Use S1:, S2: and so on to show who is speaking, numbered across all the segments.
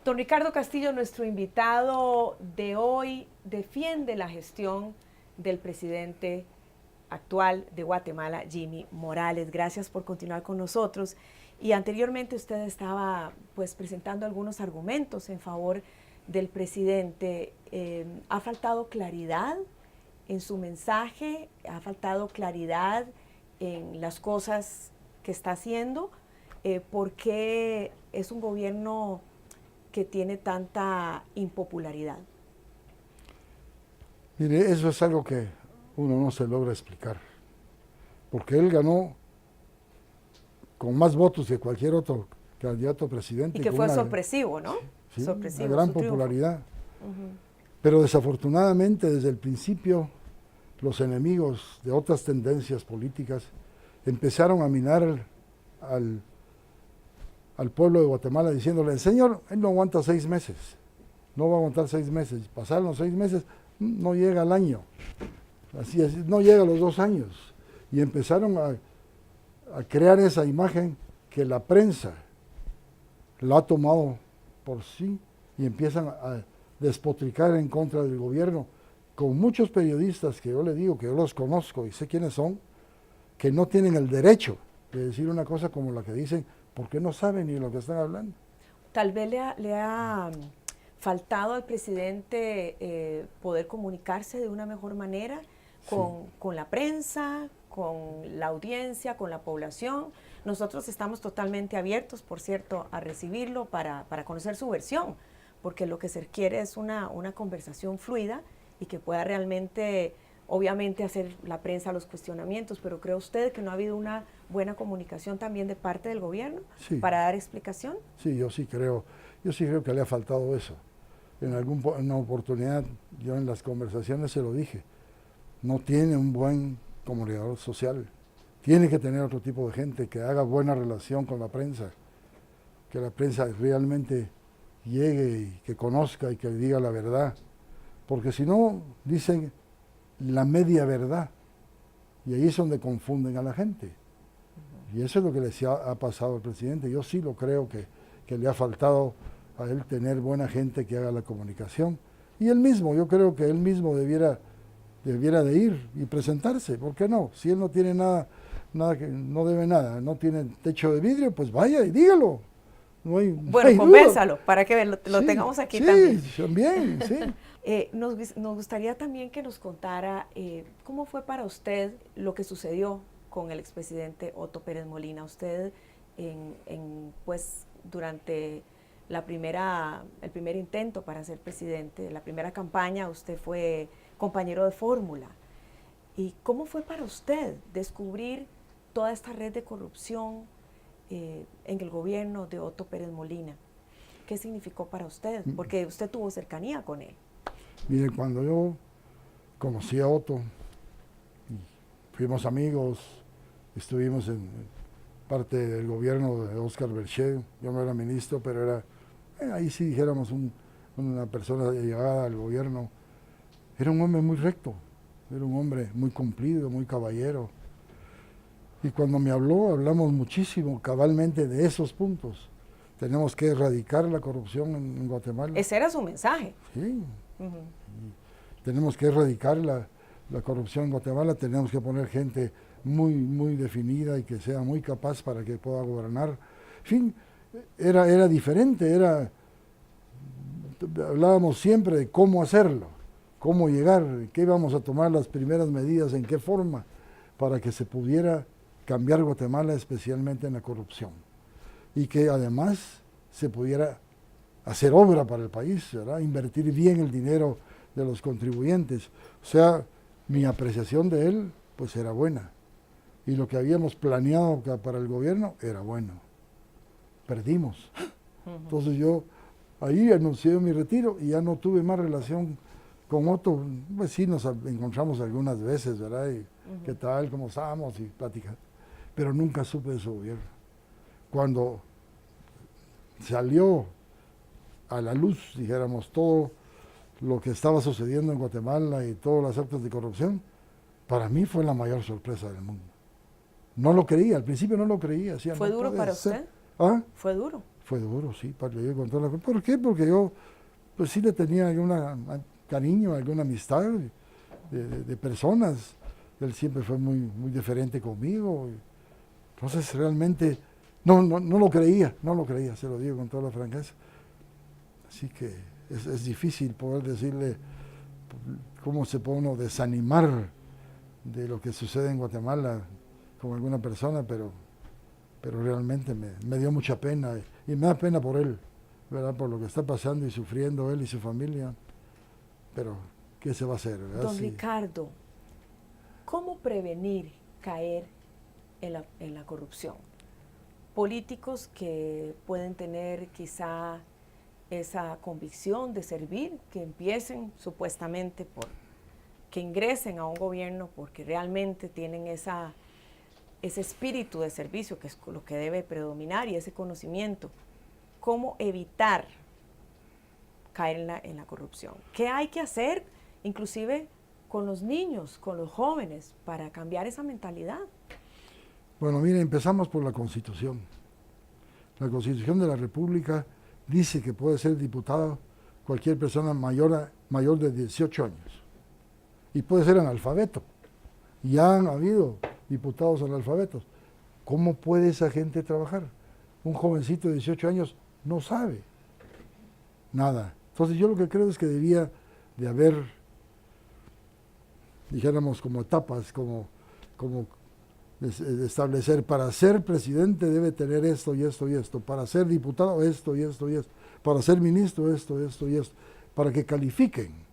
S1: Don Ricardo Castillo, nuestro invitado de hoy, defiende la gestión del presidente actual de Guatemala, Jimmy Morales. Gracias por continuar con nosotros. Y anteriormente usted estaba pues presentando algunos argumentos en favor del presidente. ¿Ha faltado claridad en su mensaje? ¿Ha faltado claridad en las cosas que está haciendo? ¿Por qué es un gobierno que tiene tanta impopularidad?
S2: Mire, eso es algo que uno no se logra explicar, porque él ganó con más votos que cualquier otro candidato a presidente.
S1: Y que fue sorpresivo, ¿no?
S2: Sí,
S1: sorpresivo,
S2: una gran popularidad. Pero desafortunadamente desde el principio los enemigos de otras tendencias políticas empezaron a minar al pueblo de Guatemala diciéndole, el señor, él no aguanta 6 meses, no va a aguantar 6 meses, pasaron los 6 meses, no llega al año, así es, no llega a los 2 años, y empezaron a crear esa imagen que la prensa lo ha tomado por sí y empiezan a despotricar en contra del gobierno, con muchos periodistas que yo le digo, que yo los conozco y sé quiénes son, que no tienen el derecho de decir una cosa como la que dicen, porque no saben ni lo que están hablando.
S1: Tal vez le ha faltado al presidente poder comunicarse de una mejor manera con la prensa, con la audiencia, con la población. Nosotros estamos totalmente abiertos, por cierto, a recibirlo para conocer su versión, porque lo que se requiere es una conversación fluida y que pueda realmente, obviamente, hacer la prensa los cuestionamientos, pero ¿cree usted que no ha habido una buena comunicación también de parte del gobierno para dar explicación?
S2: Sí, yo sí creo que le ha faltado eso. En alguna oportunidad, yo en las conversaciones se lo dije, no tiene un buen comunicador social, tiene que tener otro tipo de gente que haga buena relación con la prensa, que la prensa realmente llegue y que conozca y que diga la verdad, porque si no, dicen la media verdad, y ahí es donde confunden a la gente. Y eso es lo que les ha pasado al presidente. Yo sí lo creo que le ha faltado a él tener buena gente que haga la comunicación. Y él mismo, yo creo que él mismo debiera de ir y presentarse. ¿Por qué no? Si él no tiene nada que no debe nada, no tiene techo de vidrio, pues vaya y dígalo. No hay,
S1: bueno,
S2: no hay
S1: convérsalo para que lo tengamos aquí también.
S2: Sí, también, sí.
S1: Nos gustaría también que nos contara cómo fue para usted lo que sucedió con el expresidente Otto Pérez Molina. Usted, pues, durante el primer intento para ser presidente, la primera campaña, usted fue compañero de fórmula. ¿Y cómo fue para usted descubrir toda esta red de corrupción en el gobierno de Otto Pérez Molina? ¿Qué significó para usted? Porque usted tuvo cercanía con él.
S2: Mire, cuando yo conocí a Otto, fuimos amigos, estuvimos en parte del gobierno de Oscar Berché, yo no era ministro, pero era, ahí sí dijéramos, una persona llegada al gobierno. Era un hombre muy recto, era un hombre muy cumplido, muy caballero. Y cuando me habló, hablamos muchísimo, cabalmente, de esos puntos. Tenemos que erradicar la corrupción en Guatemala.
S1: Ese era su mensaje.
S2: Sí. Tenemos que erradicar la corrupción en Guatemala, tenemos que poner gente muy definida y que sea muy capaz para que pueda gobernar. En fin, era diferente, hablábamos siempre de cómo hacerlo, cómo llegar, qué íbamos a tomar las primeras medidas, en qué forma, para que se pudiera cambiar Guatemala, especialmente en la corrupción. Y que además se pudiera hacer obra para el país, ¿verdad? Invertir bien el dinero de los contribuyentes. O sea, mi apreciación de él, pues era buena. Y lo que habíamos planeado para el gobierno era bueno. Perdimos. Entonces yo ahí anuncié mi retiro y ya no tuve más relación con Otto. Pues sí, nos encontramos algunas veces, ¿verdad? Y qué tal, cómo estábamos y platicamos. Pero nunca supe de su gobierno. Cuando salió a la luz, dijéramos, todo lo que estaba sucediendo en Guatemala y todos los actos de corrupción, para mí fue la mayor sorpresa del mundo. No lo creía, al principio no lo creía.
S1: ¿Fue duro para usted?
S2: ¿Ah?
S1: ¿Fue duro?
S2: Fue duro, sí, para yo con toda la... ¿Por qué? Porque yo, pues sí le tenía algún cariño, alguna amistad de personas. Él siempre fue muy diferente conmigo. Entonces realmente no lo creía, se lo digo con toda la franqueza. Así que es difícil poder decirle cómo se puede uno desanimar de lo que sucede en Guatemala con alguna persona, pero realmente me dio mucha pena y me da pena por él, ¿verdad? Por lo que está pasando y sufriendo él y su familia. Pero, ¿qué se va a hacer, verdad?
S1: Don Ricardo, ¿cómo prevenir caer en la corrupción? Políticos que pueden tener quizá esa convicción de servir, que empiecen supuestamente que ingresen a un gobierno porque realmente tienen ese espíritu de servicio, que es lo que debe predominar, y ese conocimiento. ¿Cómo evitar caer en la corrupción? ¿Qué hay que hacer, inclusive con los niños, con los jóvenes, para cambiar esa mentalidad?
S2: Bueno, mire, empezamos por la Constitución. La Constitución de la República dice que puede ser diputado cualquier persona mayor de 18 años. Y puede ser analfabeto. Ya han habido diputados analfabetos. ¿Cómo puede esa gente trabajar? Un jovencito de 18 años no sabe nada. Entonces yo lo que creo es que debía de haber, dijéramos, como etapas, como establecer, para ser presidente debe tener esto y esto y esto, para ser diputado esto y esto y esto, para ser ministro esto y esto, para que califiquen.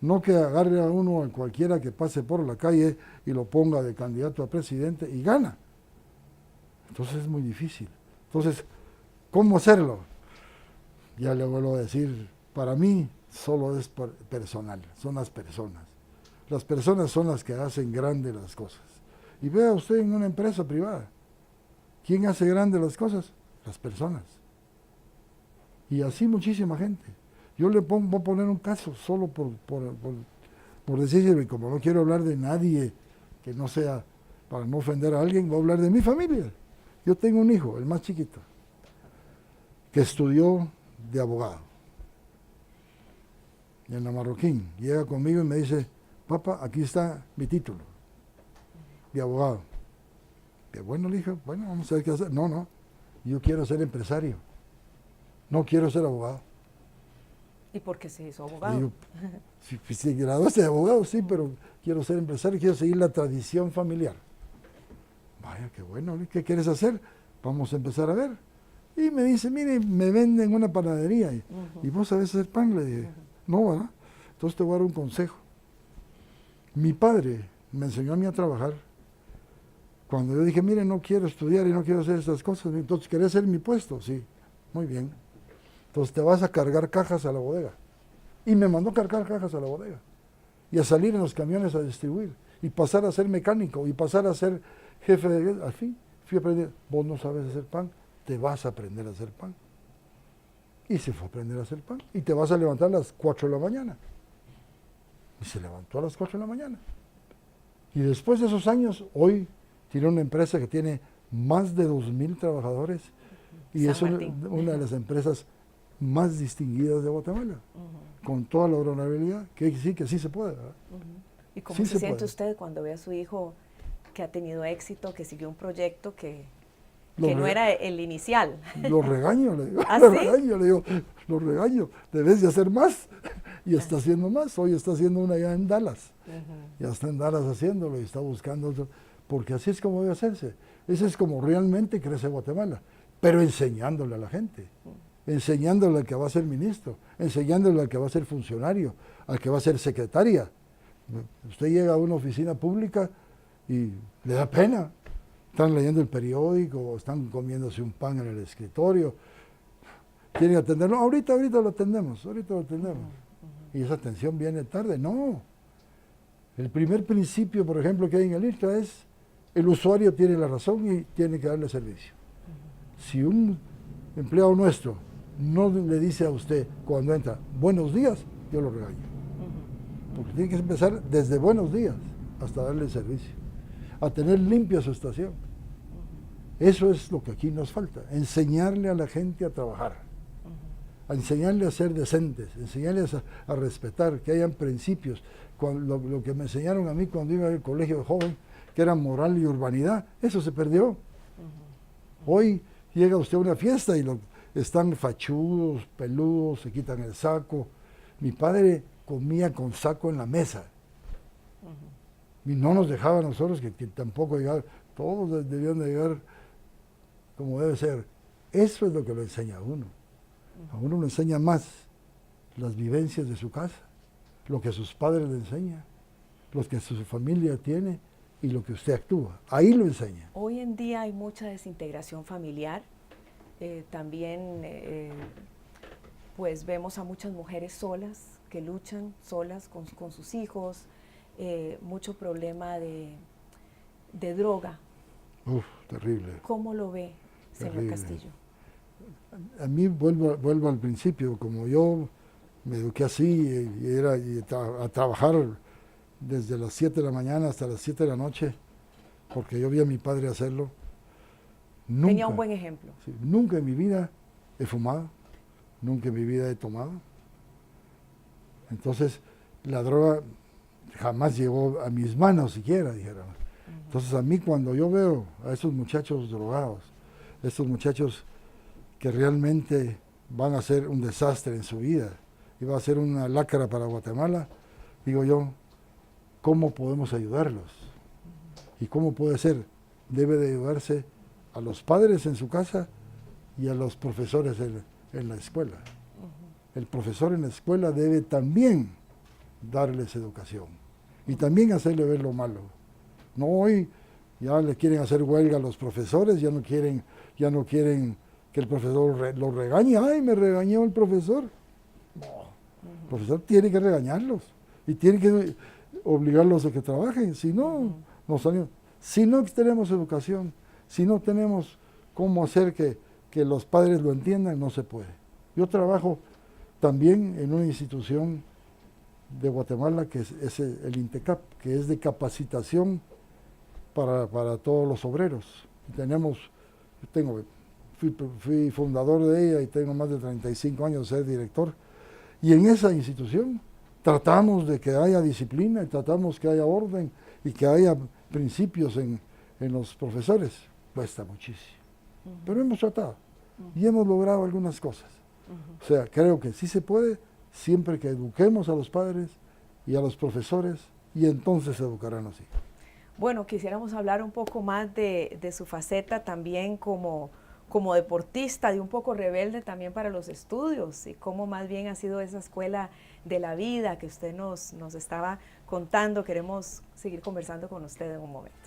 S2: No que agarre a uno, a cualquiera que pase por la calle y lo ponga de candidato a presidente y gana. Entonces es muy difícil. Entonces, ¿cómo hacerlo? Ya le vuelvo a decir, para mí solo es personal, son las personas. Las personas son las que hacen grandes las cosas. Y vea usted en una empresa privada, ¿quién hace grandes las cosas? Las personas. Y así muchísima gente. Yo le voy a poner un caso solo por decirle, como no quiero hablar de nadie que no sea, para no ofender a alguien, voy a hablar de mi familia. Yo tengo un hijo, el más chiquito, que estudió de abogado en la Marroquín. Llega conmigo y me dice, papá, aquí está mi título de abogado. Que bueno, le dije, bueno, vamos a ver qué hacer. No, yo quiero ser empresario, no quiero ser abogado.
S1: ¿Y por qué se hizo abogado?
S2: Digo, si graduaste de abogado, sí, pero quiero ser empresario, quiero seguir la tradición familiar. Vaya, qué bueno, ¿qué quieres hacer? Vamos a empezar a ver. Y me dice, mire, me venden una panadería. ¿Y vos sabés hacer pan? Le dije, no, ¿verdad? Entonces te voy a dar un consejo. Mi padre me enseñó a mí a trabajar. Cuando yo dije, mire, no quiero estudiar y no quiero hacer estas cosas, entonces, ¿querés hacer mi puesto? Sí, muy bien. Entonces te vas a cargar cajas a la bodega. Y me mandó cargar cajas a la bodega. Y a salir en los camiones a distribuir. Y pasar a ser mecánico. Y pasar a ser jefe de... Al fin, fui a aprender. Vos no sabes hacer pan, te vas a aprender a hacer pan. Y se fue a aprender a hacer pan. Y te vas a levantar a las 4 de la mañana. Y se levantó a las 4 de la mañana. Y después de esos años, hoy tiene una empresa que tiene más de 2,000 trabajadores. Y es una de las empresas más distinguidas de Guatemala, con toda la honorabilidad, que sí se puede, ¿verdad?
S1: ¿Y cómo se siente usted cuando ve a su hijo que ha tenido éxito, que siguió un proyecto que no era el inicial?
S2: Lo regaño, le digo,
S1: ¿Ah,
S2: lo regaño, debes de hacer más, y está haciendo más. Hoy está haciendo una ya en Dallas, ya está en Dallas haciéndolo y está buscando otro, porque así es como debe hacerse. Ese es como realmente crece Guatemala, pero enseñándole a la gente. Enseñándole al que va a ser ministro, enseñándole al que va a ser funcionario, al que va a ser secretaria. Usted llega a una oficina pública y le da pena. Están leyendo el periódico, están comiéndose un pan en el escritorio. Quieren atenderlo. Ahorita lo atendemos. Y esa atención viene tarde. No. El primer principio, por ejemplo, que hay en el IRTA es el usuario tiene la razón y tiene que darle servicio. Si un empleado nuestro no le dice a usted cuando entra buenos días, yo lo regaño. Porque tiene que empezar desde buenos días hasta darle servicio, a tener limpia su estación. Eso es lo que aquí nos falta, enseñarle a la gente a trabajar, a enseñarle a ser decentes, enseñarles a respetar, que hayan principios. Lo que me enseñaron a mí cuando iba al colegio de joven, que era moral y urbanidad, eso se perdió. Hoy llega usted a una fiesta y están fachudos, peludos, se quitan el saco. Mi padre comía con saco en la mesa. Y no nos dejaba a nosotros que tampoco llegar, todos debían de llegar como debe ser. Eso es lo que lo enseña a uno. A uno le enseña más las vivencias de su casa, lo que sus padres le enseñan, lo que su familia tiene y lo que usted actúa. Ahí lo enseña.
S1: Hoy en día hay mucha desintegración familiar. También pues vemos a muchas mujeres solas, que luchan solas con sus hijos, mucho problema de droga.
S2: Uf, terrible.
S1: ¿Cómo lo ve, señor
S2: Terrible.
S1: Castillo?
S2: A mí vuelvo al principio, como yo me eduqué así a trabajar desde las 7 de la mañana hasta las 7 de la noche, porque yo vi a mi padre hacerlo. Nunca,
S1: tenía un buen ejemplo.
S2: Sí, nunca en mi vida he fumado, nunca en mi vida he tomado. Entonces, la droga jamás llegó a mis manos siquiera, dijera. Entonces, a mí cuando yo veo a esos muchachos drogados, estos muchachos que realmente van a ser un desastre en su vida y va a ser una lacra para Guatemala, digo yo, ¿cómo podemos ayudarlos? ¿Y cómo puede ser? Debe de ayudarse a los padres en su casa y a los profesores en la escuela. El profesor en la escuela debe también darles educación y también hacerle ver lo malo. No, hoy ya le quieren hacer huelga a los profesores, ya no quieren que el profesor los regañe. ¡Ay, me regañó el profesor! No, el profesor tiene que regañarlos y tiene que obligarlos a que trabajen, si no, no salimos. Si no tenemos educación, si no tenemos cómo hacer que los padres lo entiendan, no se puede. Yo trabajo también en una institución de Guatemala que es el INTECAP, que es de capacitación para todos los obreros. Fui fundador de ella y tengo más de 35 años de ser director. Y en esa institución tratamos de que haya disciplina, y tratamos que haya orden y que haya principios en los profesores. Cuesta muchísimo, pero hemos tratado y hemos logrado algunas cosas. O sea, creo que sí se puede, siempre que eduquemos a los padres y a los profesores, y entonces se educarán los hijos.
S1: Bueno, quisiéramos hablar un poco más de su faceta también como deportista, de un poco rebelde también para los estudios, y cómo más bien ha sido esa escuela de la vida que usted nos estaba contando. Queremos seguir conversando con usted en un momento.